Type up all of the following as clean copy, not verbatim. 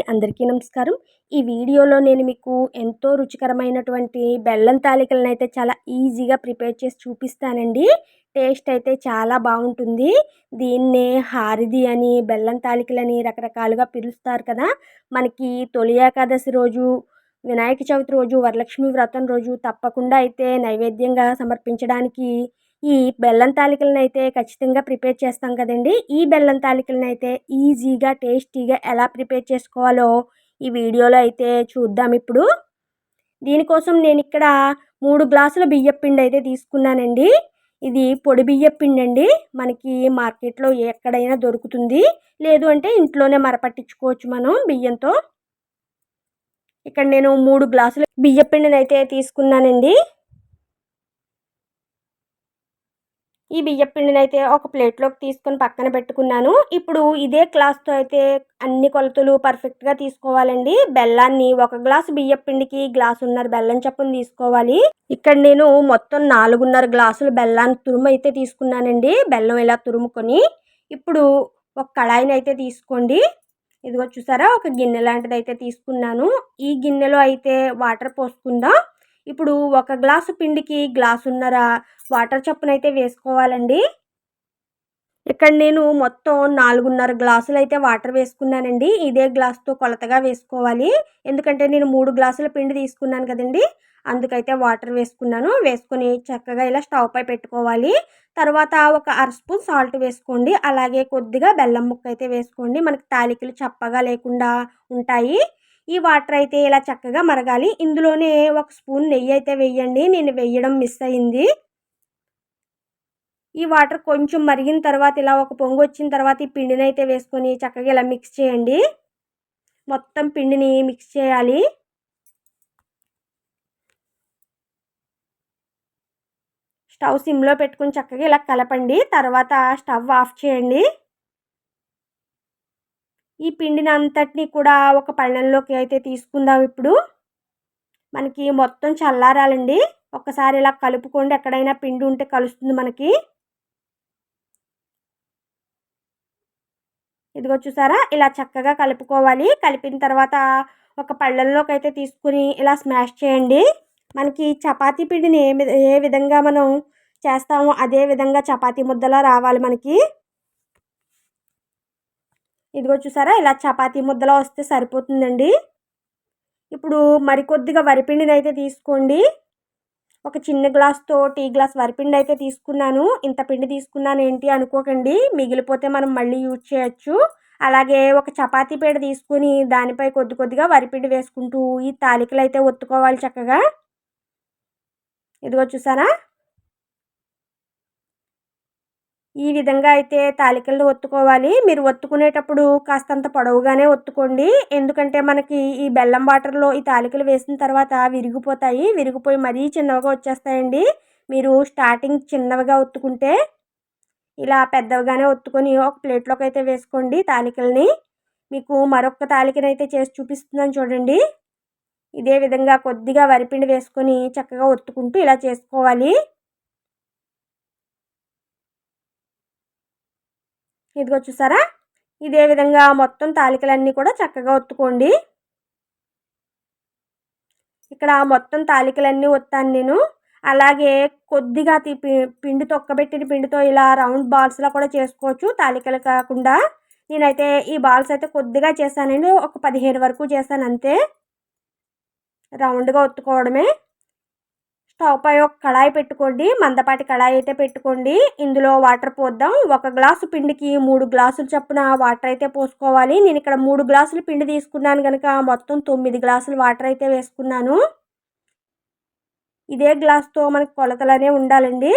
అందరికీ నమస్కారం. ఈ వీడియోలో నేను మీకు ఎంతో రుచికరమైనటువంటి బెల్లం తాలికలనైతే చాలా ఈజీగా ప్రిపేర్ చేసి చూపిస్తానండి. టేస్ట్ అయితే చాలా బావుంటుంది. దీన్నే హారిది అని, బెల్లం తాలికలని రకరకాలుగా పిలుస్తారు కదా! మనకి తొలి ఏకాదశి రోజు, వినాయక చవితి రోజు, వరలక్ష్మి వ్రతం రోజు తప్పకుండా అయితే నైవేద్యంగా సమర్పించడానికి ఈ బెల్లం తాలికలనైతే ఖచ్చితంగా ప్రిపేర్ చేస్తాం కదండీ! ఈ బెల్లం తాలికలనైతే ఈజీగా, టేస్టీగా ఎలా ప్రిపేర్ చేసుకోవాలో ఈ వీడియోలో అయితే చూద్దాం ఇప్పుడు. దీనికోసం నేనిక్కడ 3 గ్లాసుల బియ్యపు పిండయితే తీసుకున్నానండి. ఇది పొడి బియ్యపు పిండండి. మనకి మార్కెట్‌లో ఎక్కడైనా దొరుకుతుంది. లేదు అంటే ఇంట్లోనే మరపట్టించుకోవచ్చు మనం బియ్యంతో. ఇక్కడ నేను 3 గ్లాసుల బియ్యపు పిండినైతే తీసుకున్నానండి. ఈ బియ్యపు పిండినైతే ఒక ప్లేట్‌లోకి తీసుకొని పక్కన పెట్టుకున్నాను. ఇప్పుడు ఇదే గ్లాస్‌తో అయితే అన్ని కొలతలు పర్ఫెక్ట్‌గా తీసుకోవాలండి. బెల్లాన్ని ఒక గ్లాసు బియ్యపు పిండికి గ్లాసున్నర బెల్లం చప్పున తీసుకోవాలి. ఇక్కడ నేను మొత్తం 4:30 గ్లాసులు బెల్లాన్ని తురుమైతే తీసుకున్నానండి. బెల్లం ఇలా తురుముకొని, ఇప్పుడు ఒక కడాయినైతే తీసుకోండి. ఇదిగో చూసారా, ఒక గిన్నె లాంటిదైతే తీసుకున్నాను. ఈ గిన్నెలో అయితే వాటర్ పోసుకుందాం. ఇప్పుడు ఒక గ్లాసు పిండికి గ్లాసున్నర వాటర్ చప్పునైతే వేసుకోవాలండి. ఇక్కడ నేను మొత్తం 4:30 గ్లాసులైతే వాటర్ వేసుకున్నానండి. ఇదే గ్లాస్‌తో కొలతగా వేసుకోవాలి. ఎందుకంటే నేను 3 గ్లాసుల పిండి తీసుకున్నాను కదండీ! అందుకైతే వాటర్ వేసుకున్నాను. వేసుకొని చక్కగా ఇలా స్టవ్ పై పెట్టుకోవాలి. తర్వాత ఒక అర స్పూన్ సాల్ట్ వేసుకోండి. అలాగే కొద్దిగా బెల్లం ముక్క అయితే వేసుకోండి. మనకి తాలికలు చప్పగా లేకుండా ఉంటాయి. ఈ వాటర్ అయితే ఇలా చక్కగా మరగాలి. ఇందులోనే ఒక స్పూన్ నెయ్యి అయితే వేయండి. నేను వేయడం మిస్ అయింది. ఈ వాటర్ కొంచెం మరిగిన తర్వాత ఇలా ఒక పొంగొచ్చిన తర్వాత ఈ పిండినైతే వేసుకొని చక్కగా ఇలా మిక్స్ చేయండి. మొత్తం పిండిని మిక్స్ చేయాలి. స్టవ్ సిమ్‌లో పెట్టుకొని చక్కగా ఇలా కలపండి. తర్వాత స్టవ్ ఆఫ్ చేయండి. ఈ పిండిని అంతటిని కూడా ఒక పళ్ళెంలోకి అయితే తీసుకుందాం ఇప్పుడు. మనకి మొత్తం చల్లారాలండి. ఒక్కసారి ఇలా కలుపుకోండి. ఎక్కడైనా పిండి ఉంటే కలుస్తుంది మనకి. ఇదిగో చూసారా, ఇలా చక్కగా కలుపుకోవాలి. కలిపిన తర్వాత ఒక పళ్ళెంలోకి అయితే తీసుకుని ఇలా స్మాష్ చేయండి. మనకి చపాతీ పిండిని ఏ విధంగా మనం చేస్తామో అదే విధంగా చపాతీ ముద్దలా రావాలి మనకి. ఇదిగో చూసారా, ఇలా చపాతీ ముద్దలా వస్తే సరిపోతుందండి. ఇప్పుడు మరికొద్దిగా వరిపిండినైతే తీసుకోండి. ఒక చిన్న గ్లాస్‌తో టీ గ్లాస్ వరిపిండి అయితే తీసుకున్నాను. ఇంత పిండి తీసుకున్నానేంటి అనుకోకండి. మిగిలిపోతే మనం మళ్ళీ యూజ్ చేయొచ్చు. అలాగే ఒక చపాతీ పీట తీసుకొని దానిపై కొద్ది కొద్దిగా వరిపిండి వేసుకుంటూ ఈ తాలికలైతే ఒత్తుకోవాలి చక్కగా. ఇదిగో చూసారా, ఈ విధంగా అయితే తాలికలను ఒత్తుకోవాలి. మీరు ఒత్తుకునేటప్పుడు కాస్తంత పొడవుగానే ఒత్తుకోండి. ఎందుకంటే మనకి ఈ బెల్లం వాటర్‌లో ఈ తాలికలు వేసిన తర్వాత విరిగిపోతాయి. విరిగిపోయి మరీ చిన్నవిగా వచ్చేస్తాయండి. మీరు స్టార్టింగ్ చిన్నవిగా ఒత్తుకుంటే ఇలా పెద్దవిగానే ఒత్తుకొని ఒక ప్లేట్‌లోకి అయితే వేసుకోండి తాలికల్ని. మీకు మరొక తాలికనైతే చేసి చూపిస్తున్నాను చూడండి. ఇదే విధంగా కొద్దిగా వరిపిండి వేసుకొని చక్కగా ఒత్తుకుంటూ ఇలా చేసుకోవాలి. ఇదిగో చూసారా, ఇదే విధంగా మొత్తం తాలికలన్నీ కూడా చక్కగా ఒత్తుకోండి. ఇక్కడ మొత్తం తాలికలన్నీ ఒత్తాను నేను. అలాగే కొద్దిగా పిండి తొక్కబెట్టిన పిండితో ఇలా రౌండ్ బాల్స్‌లా కూడా చేసుకోవచ్చు తాలికలు కాకుండా. నేనైతే ఈ బాల్స్ అయితే కొద్దిగా చేశానండి. ఒక 15 వరకు చేశాను అంతే. రౌండ్‌గా ఒత్తుకోవడమే. స్టవ్ పై ఒక కడాయి పెట్టుకోండి. మందపాటి కడాయి అయితే పెట్టుకోండి. ఇందులో వాటర్ పోద్దాం. ఒక గ్లాసు పిండికి 3 గ్లాసుల చప్పున వాటర్ అయితే పోసుకోవాలి. నేను ఇక్కడ 3 గ్లాసుల పిండి తీసుకున్నాను గనక మొత్తం 9 గ్లాసులు వాటర్ అయితే వేసుకున్నాను. ఇదే గ్లాస్‌తో మనకి కొలతలనే ఉండాలండి.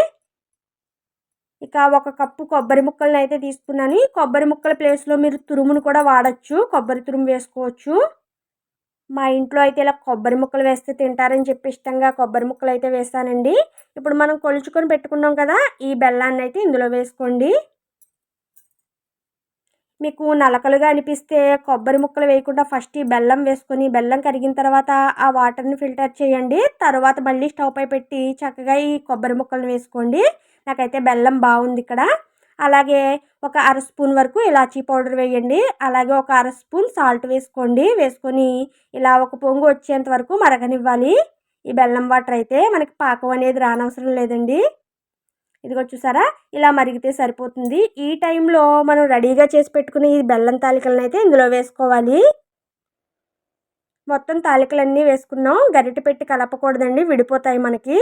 ఇక ఒక కప్పు కొబ్బరి ముక్కలనైతే తీసుకున్నాను. ఈ కొబ్బరి ముక్కల ప్లేస్‌లో మీరు తురుమును కూడా వాడొచ్చు. కొబ్బరి తురుము వేసుకోవచ్చు. మా ఇంట్లో అయితే ఇలా కొబ్బరి ముక్కలు వేస్తే తింటారని చెప్పి ఇష్టంగా కొబ్బరి ముక్కలు అయితే వేసానండి. ఇప్పుడు మనం కొలుచుకొని పెట్టుకున్నాం కదా, ఈ బెల్లాన్ని అయితే ఇందులో వేసుకోండి. మీకు నలకలుగా అనిపిస్తే కొబ్బరి ముక్కలు వేయకుండా ఫస్ట్ ఈ బెల్లం వేసుకొని బెల్లం కరిగిన తర్వాత ఆ వాటర్ని ఫిల్టర్ చేయండి. తర్వాత మళ్ళీ స్టవ్ పై పెట్టి చక్కగా ఈ కొబ్బరి ముక్కలను వేసుకోండి. నాకైతే బెల్లం బాగుంది ఇక్కడ. అలాగే ఒక అర స్పూన్ వరకు ఇలాచీ పౌడర్ వేయండి. అలాగే ఒక అర స్పూన్ సాల్ట్ వేసుకోండి. వేసుకొని ఇలా ఒక పొంగు వచ్చేంత వరకు మరగనివ్వాలి. ఈ బెల్లం వాటర్ అయితే మనకి పాకం అనేది రానవసరం లేదండి. ఇదిగో చూసారా, ఇలా మరిగితే సరిపోతుంది. ఈ టైంలో మనం రెడీగా చేసి పెట్టుకుని ఈ బెల్లం తాలికలను అయితే ఇందులో వేసుకోవాలి. మొత్తం తాలికలన్నీ వేసుకున్నాం. గరిటె పెట్టి కలపకూడదండి, విడిపోతాయి మనకి.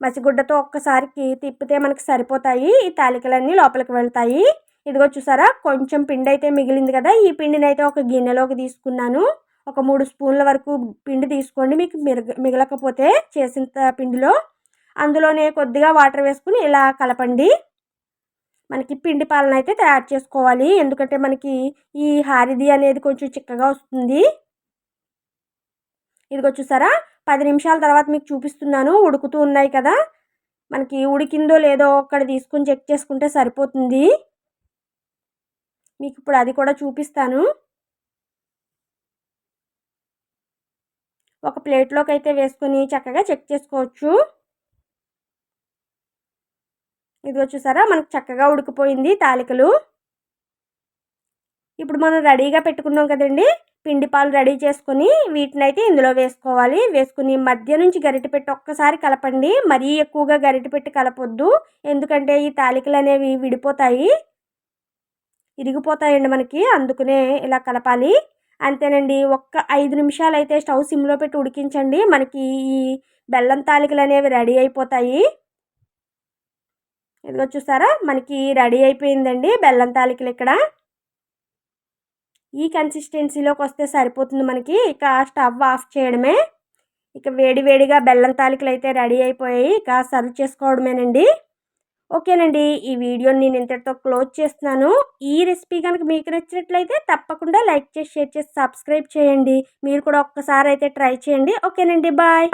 మసిగుడ్డతో ఒక్కసారికి తిప్పితే మనకి సరిపోతాయి. ఈ తాలికలన్నీ లోపలికి వెళ్తాయి. ఇదిగో చూసారా, కొంచెం పిండి అయితే మిగిలింది కదా, ఈ పిండిని అయితే ఒక గిన్నెలోకి తీసుకున్నాను. ఒక 3 స్పూన్ల వరకు పిండి తీసుకోండి. మీకు మిగలకపోతే చేసిన పిండిలో అందులోనే కొద్దిగా వాటర్ వేసుకుని ఇలా కలపండి. మనకి పిండి పాలన అయితే తయారు చేసుకోవాలి. ఎందుకంటే మనకి ఈ హారిది అనేది కొంచెం చిక్కగా వస్తుంది. ఇదిగో చూసారా, 10 నిమిషాల తర్వాత మీకు చూపిస్తున్నాను. ఉడుకుతూ ఉన్నాయి కదా, మనకి ఉడికిందో లేదో ఒక్కడ తీసుకొని చెక్ చేసుకుంటే సరిపోతుంది. మీకు ఇప్పుడు అది కూడా చూపిస్తాను. ఒక ప్లేట్లోకి అయితే వేసుకొని చక్కగా చెక్ చేసుకోవచ్చు. ఇదిగో చూసారా, మనకు చక్కగా ఉడికిపోయింది తాలికలు. ఇప్పుడు మనం రెడీగా పెట్టుకున్నాం కదండి, పిండి పాలు రెడీ చేసుకొని వీటినైతే ఇందులో వేసుకోవాలి. వేసుకుని మధ్య నుంచి గరిటె పెట్టి ఒక్కసారి కలపండి. మరీ ఎక్కువగా గరిటె పెట్టి కలపొద్దు, ఎందుకంటే ఈ తాలికలు అనేవి విడిపోతాయి, ఇరిగిపోతాయండి మనకి. అందుకనే ఇలా కలపాలి. అంతేనండి, ఒక్క 5 నిమిషాలు అయితే స్టవ్ సిమ్లో పెట్టి ఉడికించండి. మనకి ఈ బెల్లం తాలికలు అనేవి రెడీ అయిపోతాయి. ఇదిగో చూసారా, మనకి రెడీ అయిపోయిందండి బెల్లం తాలికలు. ఇక్కడ ఈ కన్సిస్టెన్సీలోకి వస్తే సరిపోతుంది మనకి. ఇక స్టవ్ ఆఫ్ చేయడమే. ఇక వేడి వేడిగా బెల్లం తాలికలు అయితే రెడీ అయిపోయాయి. ఇక సర్వ్ చేసుకోవడమేనండి. ఓకేనండి, ఈ వీడియోని నేను ఇంతటితో క్లోజ్ చేస్తున్నాను. ఈ రెసిపీ కనుక మీకు నచ్చినట్లయితే తప్పకుండా లైక్ చేసి, షేర్ చేసి, సబ్స్క్రైబ్ చేయండి. మీరు కూడా ఒక్కసారి అయితే ట్రై చేయండి. ఓకేనండి, బాయ్.